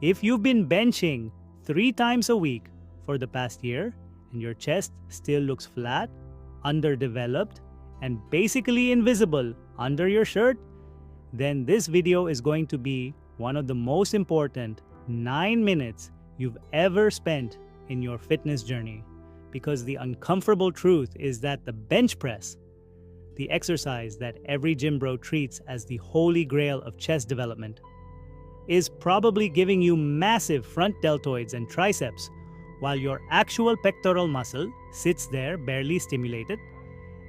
If you've been benching 3 times a week for the past year and your chest still looks flat, underdeveloped, and basically invisible under your shirt, then this video is going to be one of the most important 9 minutes you've ever spent in your fitness journey. Because the uncomfortable truth is that the bench press, the exercise that every gym bro treats as the holy grail of chest development, is probably giving you massive front deltoids and triceps while your actual pectoral muscle sits there barely stimulated.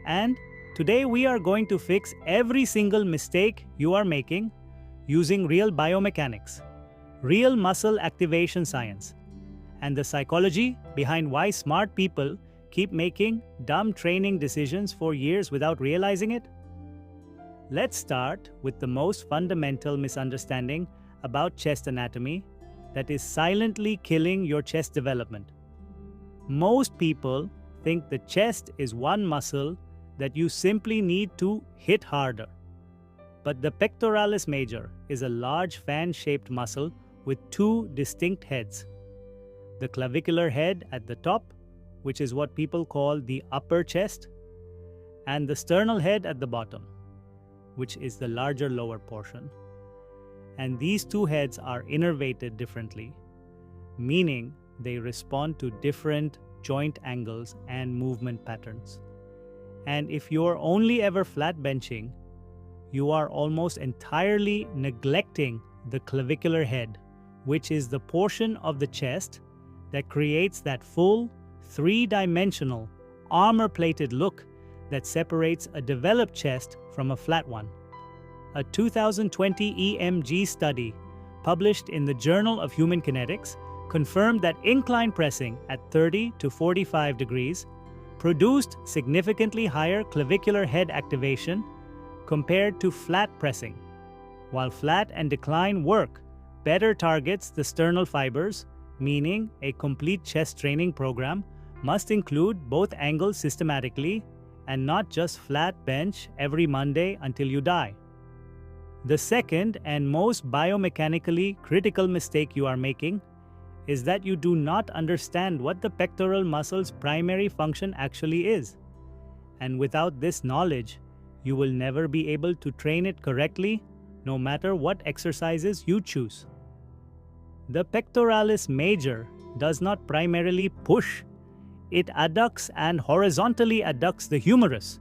And today we are going to fix every single mistake you are making using real biomechanics, real muscle activation science, and the psychology behind why smart people keep making dumb training decisions for years without realizing it. Let's start with the most fundamental misunderstanding about chest anatomy that is silently killing your chest development. Most people think the chest is one muscle that you simply need to hit harder. But the pectoralis major is a large fan-shaped muscle with 2 distinct heads. The clavicular head at the top, which is what people call the upper chest, and the sternal head at the bottom, which is the larger lower portion. And these 2 heads are innervated differently, meaning they respond to different joint angles and movement patterns. And if you're only ever flat benching, you are almost entirely neglecting the clavicular head, which is the portion of the chest that creates that full, 3-dimensional, armor-plated look that separates a developed chest from a flat one. A 2020 EMG study published in the Journal of Human Kinetics confirmed that incline pressing at 30 to 45 degrees produced significantly higher clavicular head activation compared to flat pressing, while flat and decline work better targets the sternal fibers, meaning a complete chest training program must include both angles systematically and not just flat bench every Monday until you die. The second and most biomechanically critical mistake you are making is that you do not understand what the pectoral muscle's primary function actually is. And without this knowledge, you will never be able to train it correctly, no matter what exercises you choose. The pectoralis major does not primarily push. It adducts and horizontally adducts the humerus,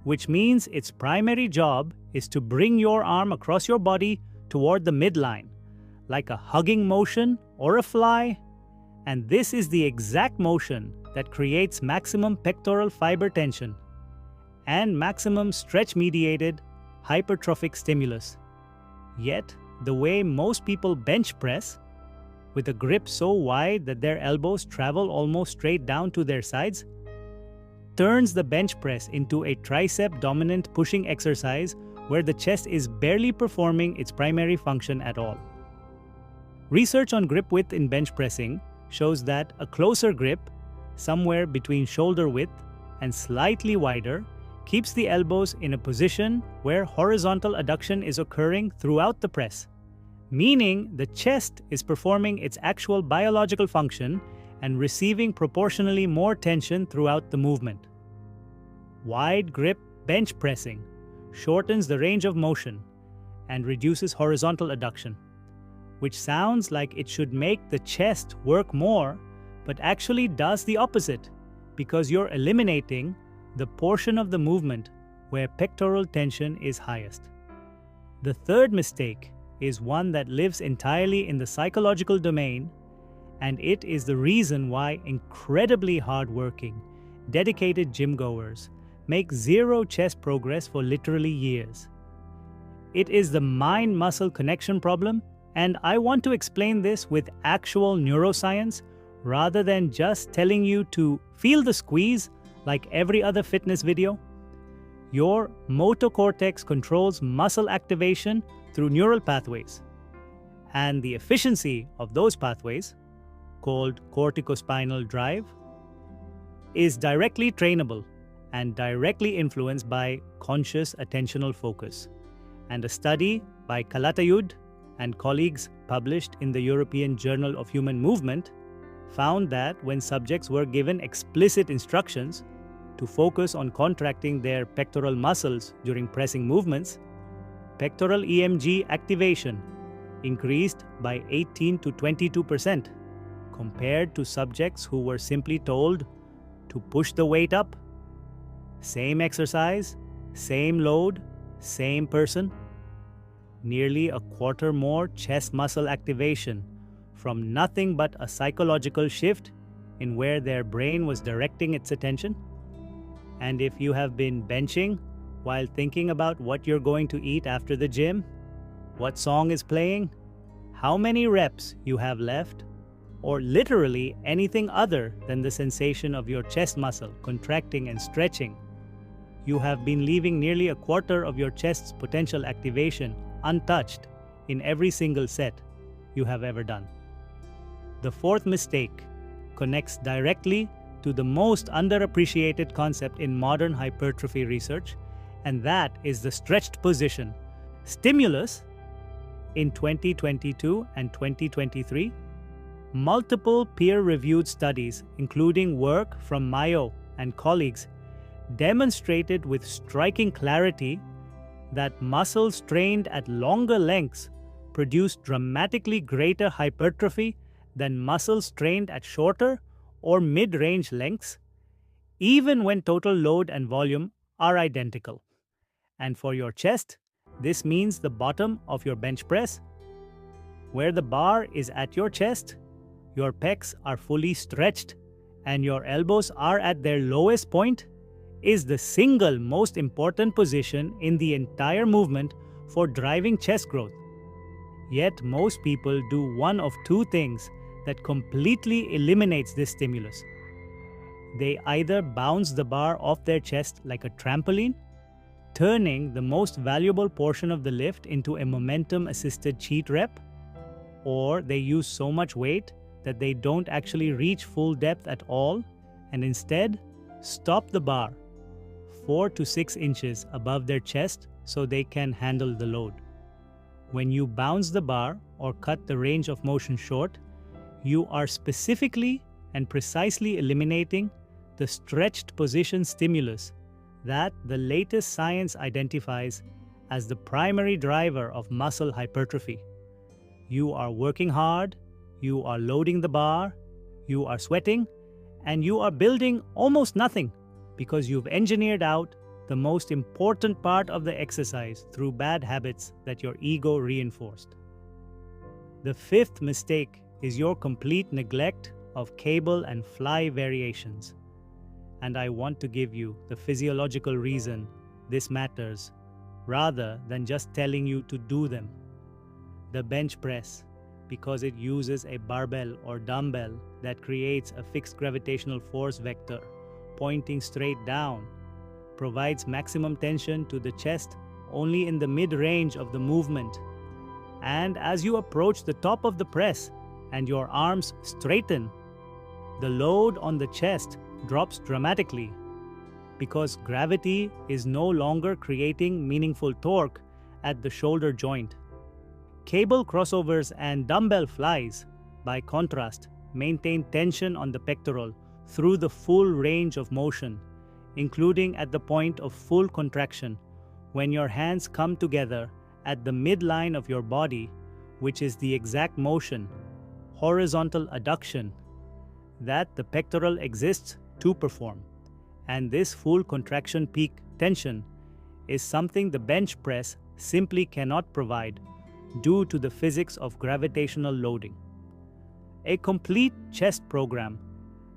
which means its primary job is to bring your arm across your body toward the midline, like a hugging motion or a fly. And this is the exact motion that creates maximum pectoral fiber tension and maximum stretch-mediated hypertrophic stimulus. Yet, the way most people bench press, with a grip so wide that their elbows travel almost straight down to their sides, turns the bench press into a tricep-dominant pushing exercise where the chest is barely performing its primary function at all. Research on grip width in bench pressing shows that a closer grip, somewhere between shoulder width and slightly wider, keeps the elbows in a position where horizontal adduction is occurring throughout the press, meaning the chest is performing its actual biological function and receiving proportionally more tension throughout the movement. Wide grip bench pressing shortens the range of motion and reduces horizontal adduction, which sounds like it should make the chest work more, but actually does the opposite, because you're eliminating the portion of the movement where pectoral tension is highest. The third mistake is one that lives entirely in the psychological domain, and it is the reason why incredibly hardworking, dedicated gym goers make zero chest progress for literally years. It is the mind-muscle connection problem, and I want to explain this with actual neuroscience rather than just telling you to feel the squeeze like every other fitness video. Your motor cortex controls muscle activation through neural pathways, and the efficiency of those pathways, called corticospinal drive, is directly trainable and directly influenced by conscious attentional focus. And a study by Kalatayud and colleagues published in the European Journal of Human Movement found that when subjects were given explicit instructions to focus on contracting their pectoral muscles during pressing movements, pectoral EMG activation increased by 18 to 22% compared to subjects who were simply told to push the weight up. Same exercise, same load, same person. Nearly a quarter more chest muscle activation from nothing but a psychological shift in where their brain was directing its attention. And if you have been benching while thinking about what you're going to eat after the gym, what song is playing, how many reps you have left, or literally anything other than the sensation of your chest muscle contracting and stretching, you have been leaving nearly a quarter of your chest's potential activation untouched in every single set you have ever done. The fourth mistake connects directly to the most underappreciated concept in modern hypertrophy research, and that is the stretched position. Stimulus. In 2022 and 2023, multiple peer-reviewed studies, including work from Mayo and colleagues, demonstrated with striking clarity that muscles trained at longer lengths produce dramatically greater hypertrophy than muscles trained at shorter or mid-range lengths, even when total load and volume are identical. And for your chest, this means the bottom of your bench press, where the bar is at your chest, your pecs are fully stretched, and your elbows are at their lowest point, is the single most important position in the entire movement for driving chest growth. Yet most people do one of two things that completely eliminates this stimulus. They either bounce the bar off their chest like a trampoline, turning the most valuable portion of the lift into a momentum-assisted cheat rep, or they use so much weight that they don't actually reach full depth at all and instead stop the bar 4 to 6 inches above their chest so they can handle the load. When you bounce the bar or cut the range of motion short, you are specifically and precisely eliminating the stretched position stimulus that the latest science identifies as the primary driver of muscle hypertrophy. You are working hard, you are loading the bar, you are sweating, and you are building almost nothing because you've engineered out the most important part of the exercise through bad habits that your ego reinforced. The fifth mistake is your complete neglect of cable and fly variations. And I want to give you the physiological reason this matters, rather than just telling you to do them. The bench press, because it uses a barbell or dumbbell that creates a fixed gravitational force vector pointing straight down, provides maximum tension to the chest only in the mid-range of the movement. And as you approach the top of the press and your arms straighten, the load on the chest drops dramatically because gravity is no longer creating meaningful torque at the shoulder joint. Cable crossovers and dumbbell flies, by contrast, maintain tension on the pectoral through the full range of motion, including at the point of full contraction, when your hands come together at the midline of your body, which is the exact motion, horizontal adduction, that the pectoral exists to perform. And this full contraction peak tension is something the bench press simply cannot provide due to the physics of gravitational loading. A complete chest program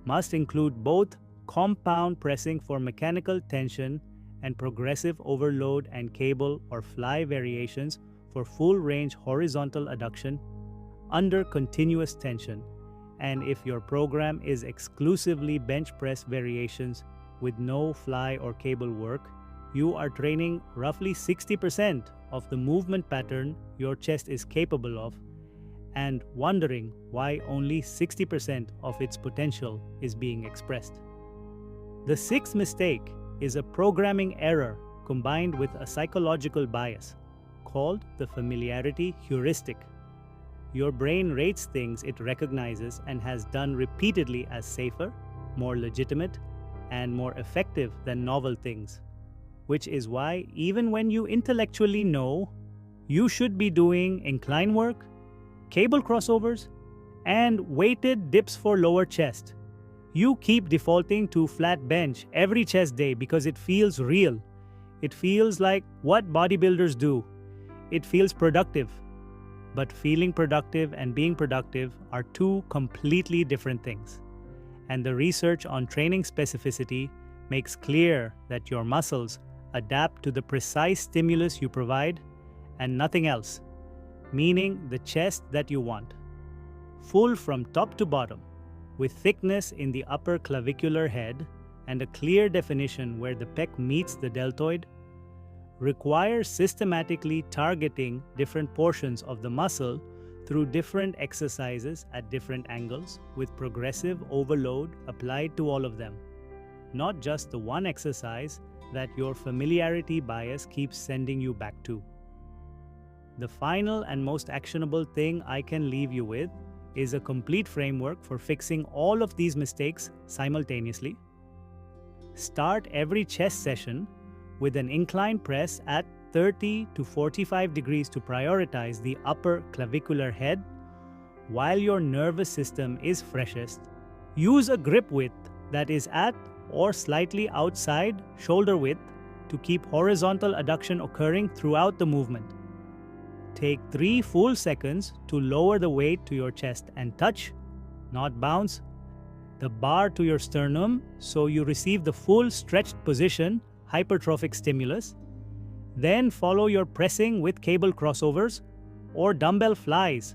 must include both compound pressing for mechanical tension and progressive overload and cable or fly variations for full range horizontal adduction under continuous tension. And if your program is exclusively bench press variations with no fly or cable work, you are training roughly 60% of the movement pattern your chest is capable of and wondering why only 60% of its potential is being expressed. The sixth mistake is a programming error combined with a psychological bias called the familiarity heuristic. Your brain rates things it recognizes and has done repeatedly as safer, more legitimate, and more effective than novel things. Which is why, even when you intellectually know you should be doing incline work, cable crossovers, and weighted dips for lower chest, you keep defaulting to flat bench every chest day because it feels real. It feels like what bodybuilders do. It feels productive. But feeling productive and being productive are two completely different things. And the research on training specificity makes clear that your muscles adapt to the precise stimulus you provide and nothing else, meaning the chest that you want. Full from top to bottom, with thickness in the upper clavicular head and a clear definition where the pec meets the deltoid, requires systematically targeting different portions of the muscle through different exercises at different angles with progressive overload applied to all of them, not just the one exercise that your familiarity bias keeps sending you back to. The final and most actionable thing I can leave you with is a complete framework for fixing all of these mistakes simultaneously. Start every chest session with an incline press at 30 to 45 degrees to prioritize the upper clavicular head while your nervous system is freshest. Use a grip width that is at or slightly outside shoulder width to keep horizontal adduction occurring throughout the movement. Take 3 full seconds to lower the weight to your chest and touch, not bounce, the bar to your sternum so you receive the full stretched position hypertrophic stimulus. Then follow your pressing with cable crossovers or dumbbell flies,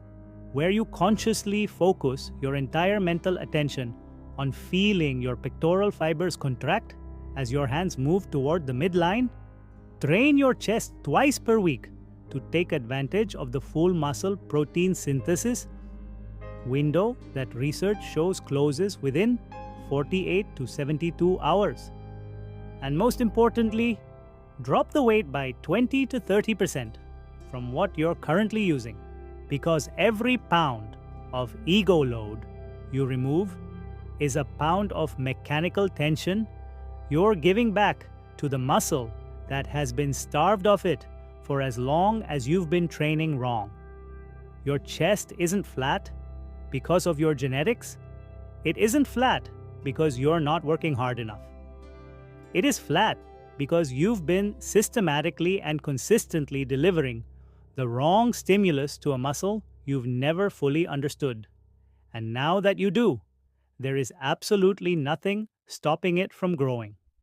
where you consciously focus your entire mental attention on feeling your pectoral fibers contract as your hands move toward the midline. Train your chest twice per week to take advantage of the full muscle protein synthesis window that research shows closes within 48 to 72 hours. And most importantly, drop the weight by 20 to 30% from what you're currently using, because every pound of ego load you remove is a pound of mechanical tension you're giving back to the muscle that has been starved of it for as long as you've been training wrong. Your chest isn't flat because of your genetics. It isn't flat because you're not working hard enough. It is flat because you've been systematically and consistently delivering the wrong stimulus to a muscle you've never fully understood. And now that you do, there is absolutely nothing stopping it from growing.